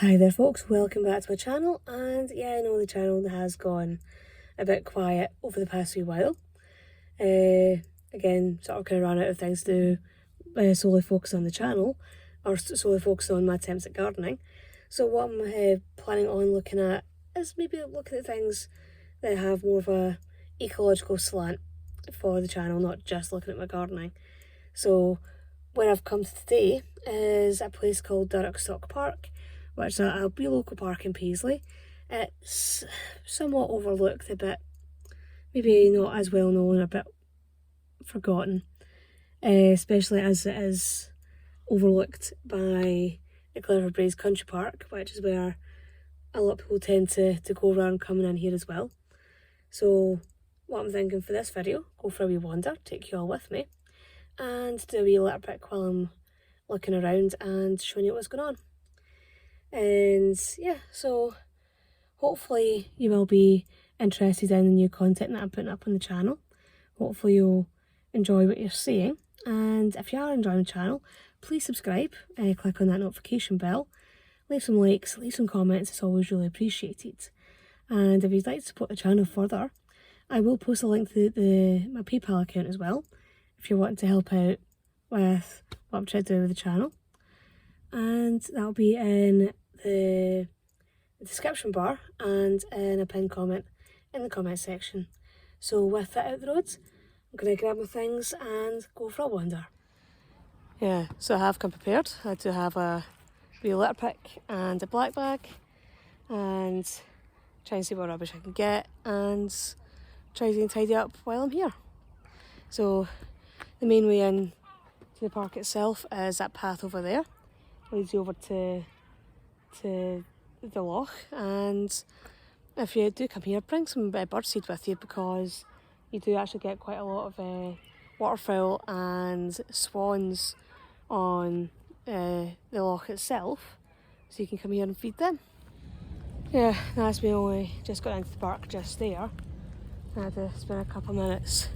Hi there folks, welcome back to my channel, and yeah, I know the channel has gone a bit quiet over the past wee while. Again, sort of kind of ran out of things to solely focus on the channel, or solely focus on my attempts at gardening. So what I'm planning on looking at is maybe looking at things that have more of a ecological slant for the channel, not just looking at my gardening. So where I've come to today is a place called Durrockstock Park, which is a wee local park in Paisley. It's somewhat overlooked, a bit, maybe not as well known, a bit forgotten, especially as it is overlooked by the Clever Braes Country Park, which is where a lot of people tend to go around coming in here as well. So what I'm thinking for this video, go for a wee wander, take you all with me, and do a wee litter pick while I'm looking around and showing you what's going on. And yeah, so hopefully you will be interested in the new content that I'm putting up on the channel. Hopefully you'll enjoy what you're seeing, and if you are enjoying the channel, please subscribe, click on that notification bell, leave some likes, leave some comments, it's always really appreciated. And if you'd like to support the channel further, I will post a link to my PayPal account as well, if you're wanting to help out with what I'm trying to do with the channel. And that'll be in the description bar and in a pinned comment in the comment section. So with that out the road, I'm going to grab my things and go for a wander. Yeah, so I have come prepared. I do have a wee litter pick and a black bag, and try and see what rubbish I can get and try to tidy up while I'm here. So the main way in to the park itself is that path over there. Leads you over to the loch, and if you do come here, bring some birdseed with you, because you do actually get quite a lot of waterfowl and swans on the loch itself, so you can come here and feed them. Yeah, that's me only just got into the park just there. I had to spend a couple of minutes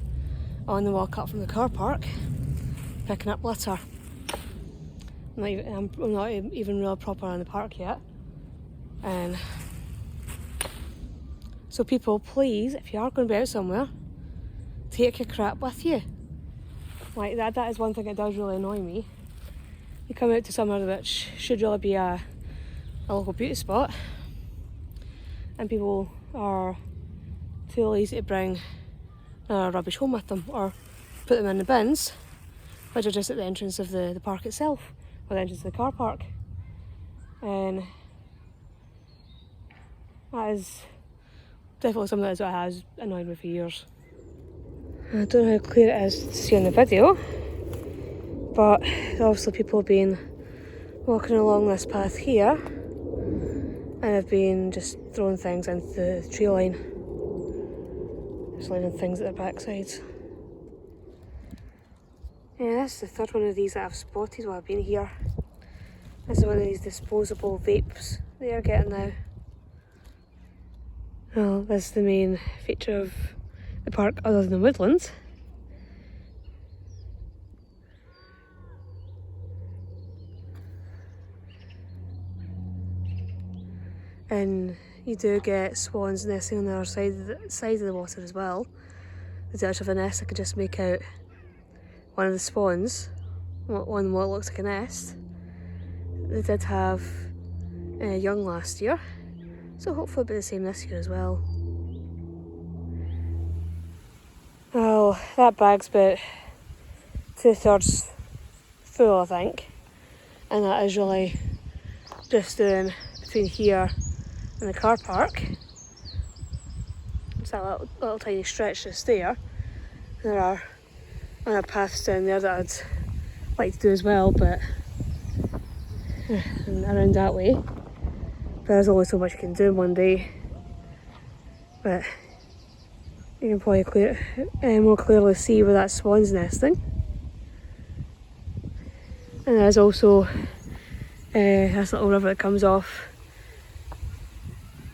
on the walk up from the car park picking up litter. I'm not even real proper on the park yet. And so people, please, if you are going to be out somewhere, take your crap with you. Like that is one thing that does really annoy me. You come out to somewhere which should really be a local beauty spot, and people are too lazy to bring rubbish home with them or put them in the bins, which are just at the entrance of the park itself, or the entrance of the car park. And that is definitely something that has annoyed me for years. I don't know how clear it is to see on the video, but obviously people have been walking along this path here and have been just throwing things into the tree line, just leaving things at their backsides. Yeah, this is the third one of these that I've spotted while I've been here. This is one of these disposable vapes they are getting now. Well, this is the main feature of the park other than the woodlands. And you do get swans nesting on the other side of the water as well. There's actually a nest. I could just make out one of the swans on what looks like a nest. They did have young last year, so hopefully it'll be the same this year as well. Well, that bag's about 2/3 full, I think, and that is really just doing between here and the car park. It's that little tiny stretch just there. There are other paths down there that I'd like to do as well, but and around that way. There's only so much you can do in one day, but you can probably more clearly see where that swan's nesting. And there's also this little river that comes off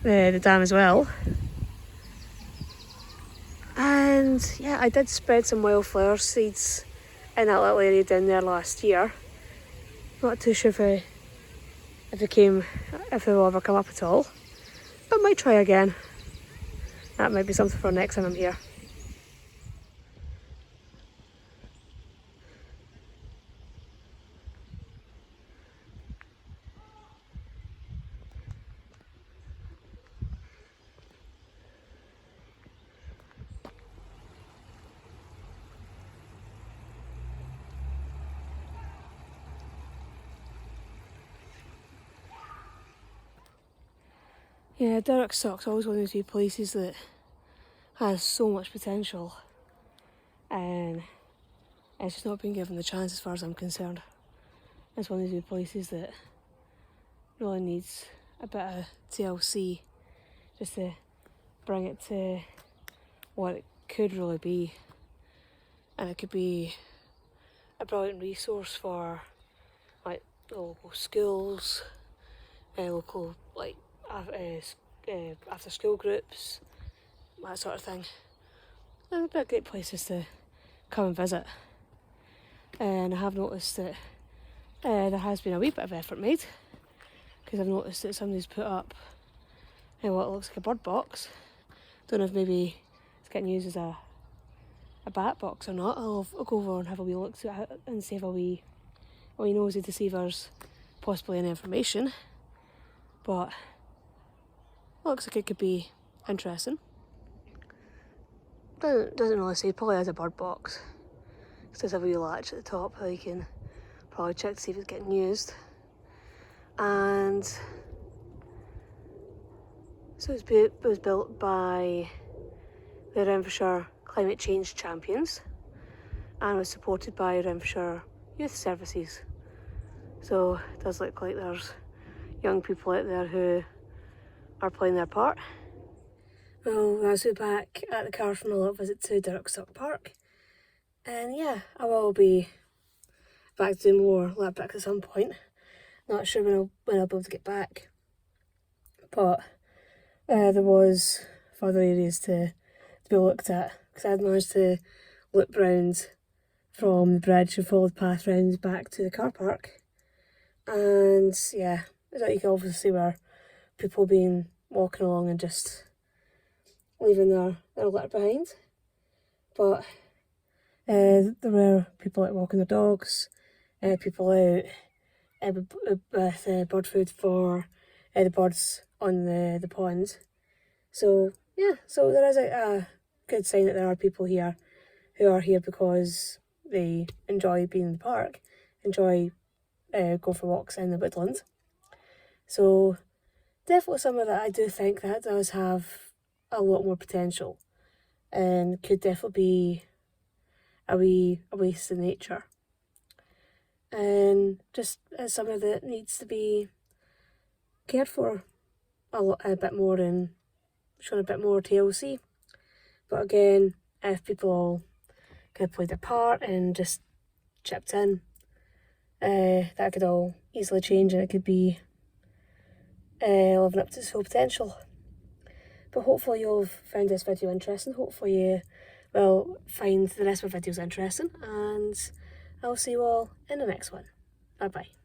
the dam as well. And yeah, I did spread some wildflower seeds in that little area down there last year. Not too sure if it came if they will ever come up at all. But might try again. That might be something for next time I'm here. Yeah, Durrockstock's always one of those wee places that has so much potential, and it's just not been given the chance as far as I'm concerned. It's one of those wee places that really needs a bit of TLC just to bring it to what it could really be. And it could be a brilliant resource for like the local schools, local like after school groups, that sort of thing. And it'd be a great place just to come and visit. And I have noticed that there has been a wee bit of effort made, because I've noticed that somebody's put up what looks like a bird box. Don't know if maybe it's getting used as a bat box or not. I'll go over and have a wee look at it and see if a wee nosy to see if there's possibly any information. But looks like it could be interesting. Doesn't really say, probably has a bird box. It does have a wee latch at the top that you can probably check to see if it's getting used. And so it was built by the Renfrewshire Climate Change Champions and was supported by Renfrewshire Youth Services. So it does look like there's young people out there who are playing their part. Well, as we're back at the car from a little visit to Durrockstock Park, and yeah, I will be back to do more lap tracks at some point. Not sure when I'll be able to get back, but there was further areas to be looked at, because I had managed to loop round from the bridge and follow the path round back to the car park. And yeah, you can obviously see where people been walking along and just leaving their litter behind. But there were people out walking their dogs, people out with bird food for the birds on the pond. So yeah, so there is a good sign that there are people here who are here because they enjoy being in the park, enjoy go for walks in the woodland. So definitely somewhere that I do think that does have a lot more potential and could definitely be a waste of nature. And just somewhere that needs to be cared for a bit more and shown a bit more TLC. But again, if people all kind of played their part and just chipped in, that could all easily change and it could be living up to its full potential. But hopefully you'll have found this video interesting. Hopefully you will find the rest of my videos interesting, and I'll see you all in the next one. Bye bye.